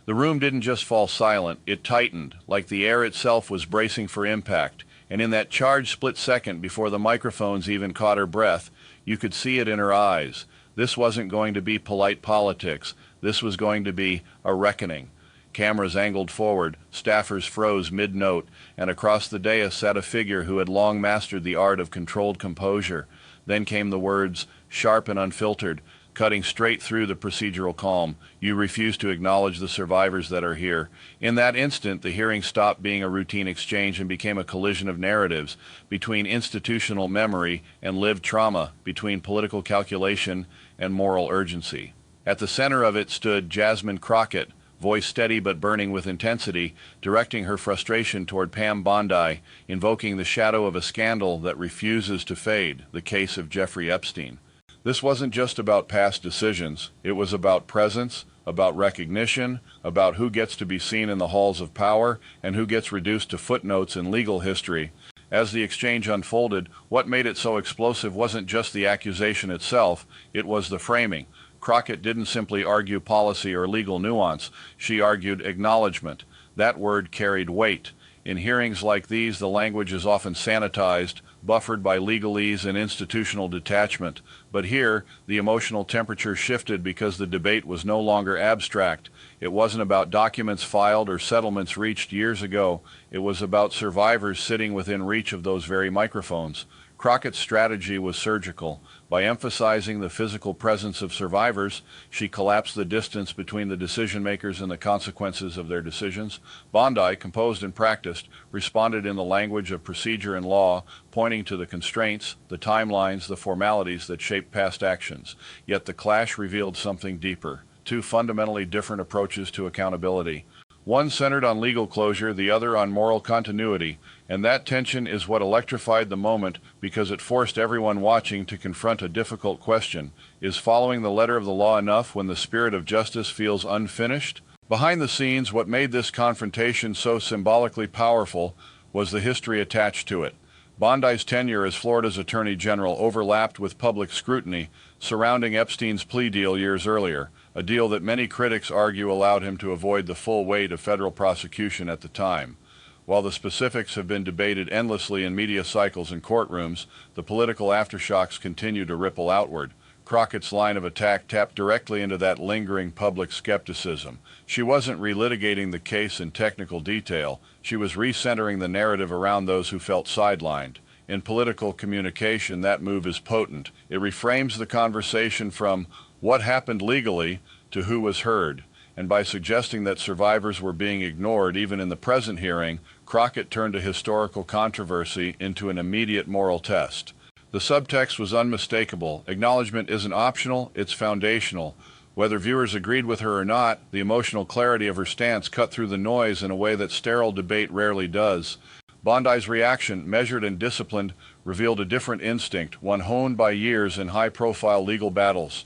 The room didn't just fall silent, it tightened, like the air itself was bracing for impact, and in that charged split second before the microphones even caught her breath, you could see it in her eyes. This wasn't going to be polite politics. This was going to be a reckoning. Cameras angled forward, staffers froze mid-note, and across the dais sat a figure who had long mastered the art of controlled composure. Then came the words, sharp and unfiltered, cutting straight through the procedural calm. You refuse to acknowledge the survivors that are here. In that instant, the hearing stopped being a routine exchange and became a collision of narratives between institutional memory and lived trauma, between political calculation and moral urgency. At the center of it stood Jasmine Crockett, voice steady but burning with intensity, directing her frustration toward Pam Bondi, invoking the shadow of a scandal that refuses to fade, the case of Jeffrey Epstein. This wasn't just about past decisions. It was about presence, about recognition, about who gets to be seen in the halls of power and who gets reduced to footnotes in legal history. As the exchange unfolded, what made it so explosive wasn't just the accusation itself, it was the framing. Crockett didn't simply argue policy or legal nuance, she argued acknowledgement. That word carried weight. In hearings like these, the language is often sanitized, buffered by legalese and institutional detachment. But here, the emotional temperature shifted because the debate was no longer abstract. It wasn't about documents filed or settlements reached years ago. It was about survivors sitting within reach of those very microphones. Crockett's strategy was surgical. By emphasizing the physical presence of survivors, she collapsed the distance between the decision-makers and the consequences of their decisions. Bondi, composed and practiced, responded in the language of procedure and law, pointing to the constraints, the timelines, the formalities that shape past actions. Yet the clash revealed something deeper, two fundamentally different approaches to accountability. One centered on legal closure, the other on moral continuity, and that tension is what electrified the moment because it forced everyone watching to confront a difficult question. Is following the letter of the law enough when the spirit of justice feels unfinished? Behind the scenes, what made this confrontation so symbolically powerful was the history attached to it. Bondi's tenure as Florida's Attorney General overlapped with public scrutiny surrounding Epstein's plea deal years earlier, a deal that many critics argue allowed him to avoid the full weight of federal prosecution at the time. While the specifics have been debated endlessly in media cycles and courtrooms, the political aftershocks continue to ripple outward. Crockett's line of attack tapped directly into that lingering public skepticism. She wasn't relitigating the case in technical detail. She was recentering the narrative around those who felt sidelined. In political communication, that move is potent. It reframes the conversation from what happened legally to who was heard. And by suggesting that survivors were being ignored even in the present hearing, Crockett turned a historical controversy into an immediate moral test. The subtext was unmistakable. Acknowledgement isn't optional, it's foundational. Whether viewers agreed with her or not, the emotional clarity of her stance cut through the noise in a way that sterile debate rarely does. Bondi's reaction, measured and disciplined, revealed a different instinct, one honed by years in high-profile legal battles.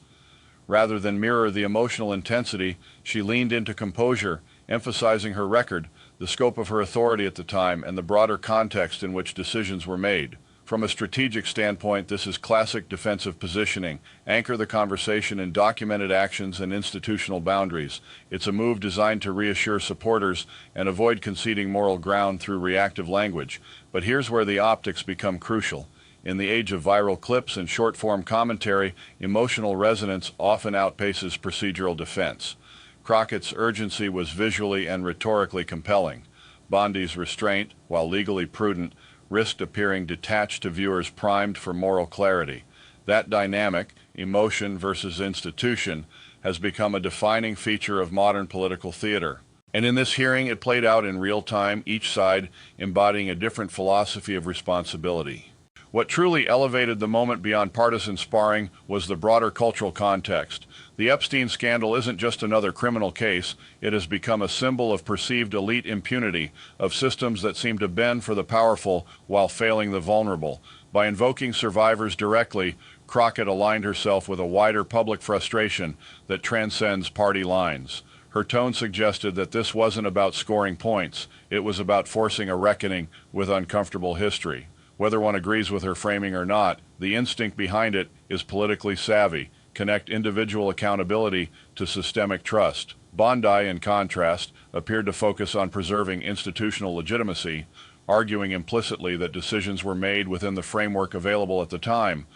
Rather than mirror the emotional intensity, she leaned into composure, emphasizing her record, the scope of her authority at the time, and the broader context in which decisions were made. From a strategic standpoint, this is classic defensive positioning. Anchor the conversation in documented actions and institutional boundaries. It's a move designed to reassure supporters and avoid conceding moral ground through reactive language. But here's where the optics become crucial. In the age of viral clips and short-form commentary, emotional resonance often outpaces procedural defense. Crockett's urgency was visually and rhetorically compelling. Bondi's restraint, while legally prudent, risked appearing detached to viewers primed for moral clarity. That dynamic, emotion versus institution, has become a defining feature of modern political theater. And in this hearing, it played out in real time, each side embodying a different philosophy of responsibility. What truly elevated the moment beyond partisan sparring was the broader cultural context. The Epstein scandal isn't just another criminal case, it has become a symbol of perceived elite impunity, of systems that seem to bend for the powerful while failing the vulnerable. By invoking survivors directly, Crockett aligned herself with a wider public frustration that transcends party lines. Her tone suggested that this wasn't about scoring points, it was about forcing a reckoning with uncomfortable history. Whether one agrees with her framing or not, the instinct behind it is politically savvy. Connect individual accountability to systemic trust. Bondi, in contrast, appeared to focus on preserving institutional legitimacy, arguing implicitly that decisions were made within the framework available at the time.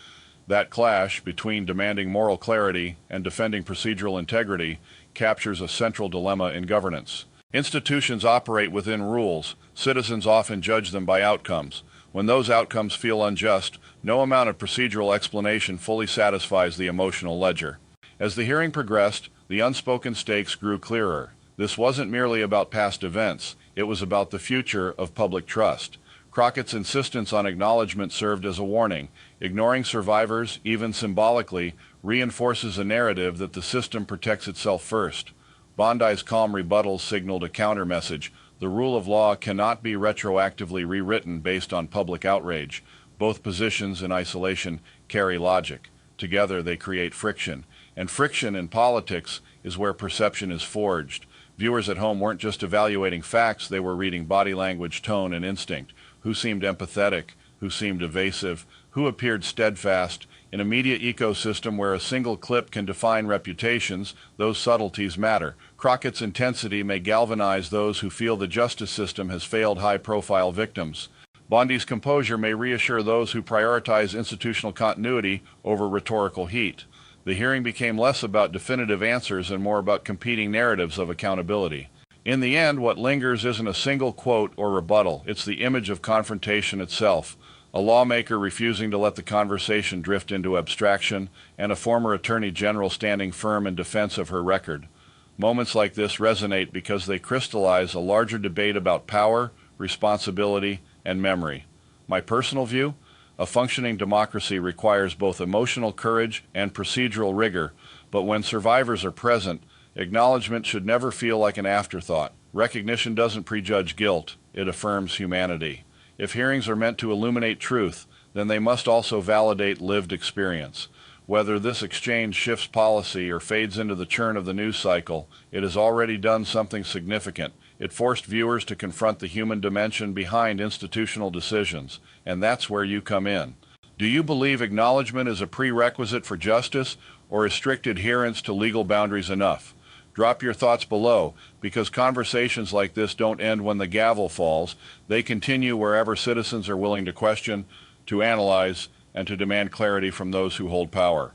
That clash between demanding moral clarity and defending procedural integrity captures a central dilemma in governance. Institutions operate within rules. Citizens often judge them by outcomes. When those outcomes feel unjust, no amount of procedural explanation fully satisfies the emotional ledger. As the hearing progressed, the unspoken stakes grew clearer. This wasn't merely about past events, it was about the future of public trust. Crockett's insistence on acknowledgement served as a warning. Ignoring survivors, even symbolically, reinforces a narrative that the system protects itself first. Bondi's calm rebuttal signaled a counter-message. The rule of law cannot be retroactively rewritten based on public outrage. Both positions in isolation carry logic. Together they create friction. And friction in politics is where perception is forged. Viewers at home weren't just evaluating facts, they were reading body language, tone, and instinct. Who seemed empathetic? Who seemed evasive? Who appeared steadfast? In a media ecosystem where a single clip can define reputations, those subtleties matter. Crockett's intensity may galvanize those who feel the justice system has failed high-profile victims. Bondi's composure may reassure those who prioritize institutional continuity over rhetorical heat. The hearing became less about definitive answers and more about competing narratives of accountability. In the end, what lingers isn't a single quote or rebuttal, it's the image of confrontation itself. A lawmaker refusing to let the conversation drift into abstraction, and a former attorney general standing firm in defense of her record. Moments like this resonate because they crystallize a larger debate about power, responsibility, and memory. My personal view? A functioning democracy requires both emotional courage and procedural rigor, but when survivors are present, acknowledgement should never feel like an afterthought. Recognition doesn't prejudge guilt, it affirms humanity. If hearings are meant to illuminate truth, then they must also validate lived experience. Whether this exchange shifts policy or fades into the churn of the news cycle, it has already done something significant. It forced viewers to confront the human dimension behind institutional decisions, and that's where you come in. Do you believe acknowledgement is a prerequisite for justice, or is strict adherence to legal boundaries enough? Drop your thoughts below, because conversations like this don't end when the gavel falls. They continue wherever citizens are willing to question, to analyze, and to demand clarity from those who hold power.